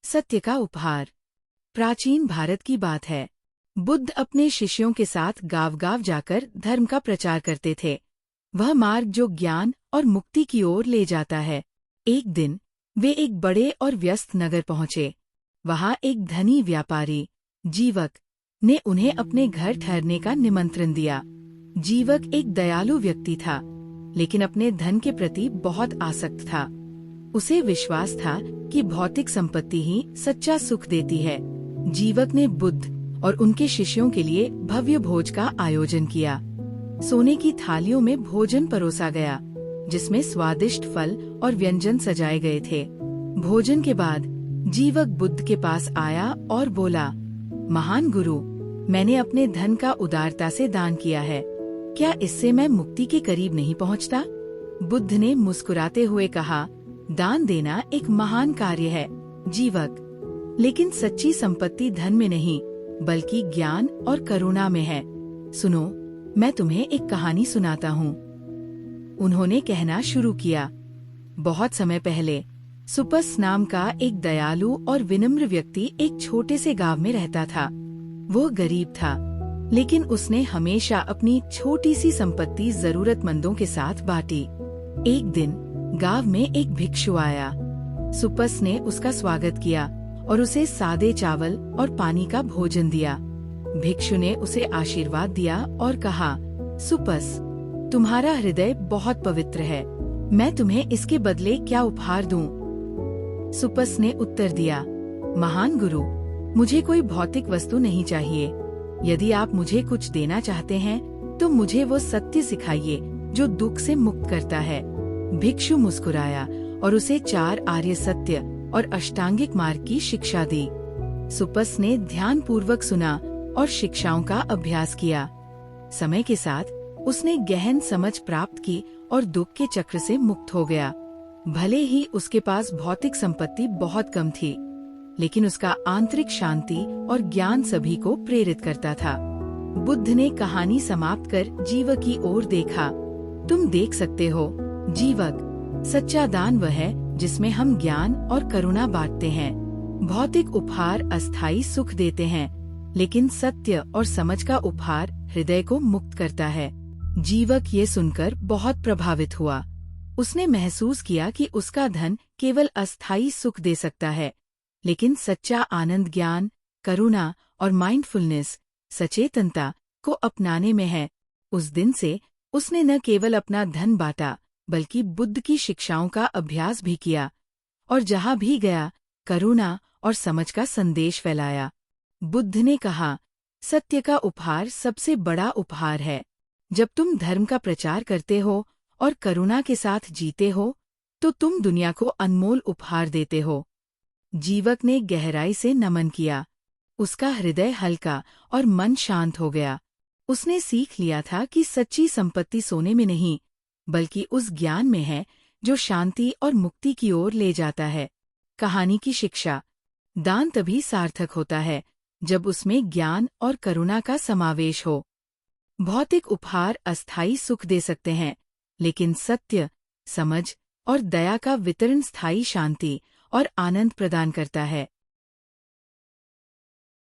सत्य का उपहार। प्राचीन भारत की बात है। बुद्ध अपने शिष्यों के साथ गांव-गांव जाकर धर्म का प्रचार करते थे। वह मार्ग जो ज्ञान और मुक्ति की ओर ले जाता है। एक दिन वे एक बड़े और व्यस्त नगर पहुंचे। वहां एक धनी व्यापारी जीवक ने उन्हें अपने घर ठहरने का निमंत्रण दिया। जीवक एक दयालु व्यक्ति था, लेकिन अपने धन के प्रति बहुत आसक्त था। उसे विश्वास था कि भौतिक संपत्ति ही सच्चा सुख देती है। जीवक ने बुद्ध और उनके शिष्यों के लिए भव्य भोज का आयोजन किया। सोने की थालियों में भोजन परोसा गया, जिसमें स्वादिष्ट फल और व्यंजन सजाए गए थे। भोजन के बाद जीवक बुद्ध के पास आया और बोला, महान गुरु, मैंने अपने धन का उदारता से दान किया है। क्या इससे मैं मुक्ति के करीब नहीं पहुंचता? बुद्ध ने मुस्कुराते हुए कहा, दान देना एक महान कार्य है जीवक, लेकिन सच्ची संपत्ति धन में नहीं बल्कि ज्ञान और करुणा में है। सुनो, मैं तुम्हें एक कहानी सुनाता हूँ। उन्होंने कहना शुरू किया। बहुत समय पहले सुपस नाम का एक दयालु और विनम्र व्यक्ति एक छोटे से गांव में रहता था। वो गरीब था, लेकिन उसने हमेशा अपनी छोटी सी संपत्ति जरूरतमंदों के साथ बांटी। एक दिन गांव में एक भिक्षु आया। सुपस ने उसका स्वागत किया और उसे सादे चावल और पानी का भोजन दिया। भिक्षु ने उसे आशीर्वाद दिया और कहा, सुपस, तुम्हारा हृदय बहुत पवित्र है। मैं तुम्हें इसके बदले क्या उपहार दूं? सुपस ने उत्तर दिया, महान गुरु, मुझे कोई भौतिक वस्तु नहीं चाहिए। यदि आप मुझे कुछ देना चाहते हैं तो मुझे वो सत्य सिखाइए जो दुख से मुक्त करता है। भिक्षु मुस्कुराया और उसे 4 आर्य सत्य और अष्टांगिक मार्ग की शिक्षा दी। सुपस ने ध्यान पूर्वक सुना और शिक्षाओं का अभ्यास किया। समय के साथ उसने गहन समझ प्राप्त की और दुख के चक्र से मुक्त हो गया। भले ही उसके पास भौतिक संपत्ति बहुत कम थी, लेकिन उसका आंतरिक शांति और ज्ञान सभी को प्रेरित करता था। बुद्ध ने कहानी समाप्त कर जीवक की ओर देखा। तुम देख सकते हो जीवक, सच्चा दान वह है जिसमें हम ज्ञान और करुणा बांटते हैं। भौतिक उपहार अस्थायी सुख देते हैं, लेकिन सत्य और समझ का उपहार हृदय को मुक्त करता है। जीवक ये सुनकर बहुत प्रभावित हुआ। उसने महसूस किया कि उसका धन केवल अस्थायी सुख दे सकता है, लेकिन सच्चा आनंद ज्ञान, करुणा और माइंडफुलनेस, सचेतनता को अपनाने में है। उस दिन से उसने न केवल अपना धन बांटा बल्कि बुद्ध की शिक्षाओं का अभ्यास भी किया और जहाँ भी गया करुणा और समझ का संदेश फैलाया। बुद्ध ने कहा, सत्य का उपहार सबसे बड़ा उपहार है। जब तुम धर्म का प्रचार करते हो और करुणा के साथ जीते हो तो तुम दुनिया को अनमोल उपहार देते हो। जीवक ने गहराई से नमन किया। उसका हृदय हल्का और मन शांत हो गया। उसने सीख लिया था कि सच्ची संपत्ति सोने में नहीं बल्कि उस ज्ञान में है जो शांति और मुक्ति की ओर ले जाता है। कहानी की शिक्षा। दान तभी सार्थक होता है जब उसमें ज्ञान और करुणा का समावेश हो। भौतिक उपहार अस्थायी सुख दे सकते हैं, लेकिन सत्य, समझ और दया का वितरण स्थायी शांति और आनंद प्रदान करता है।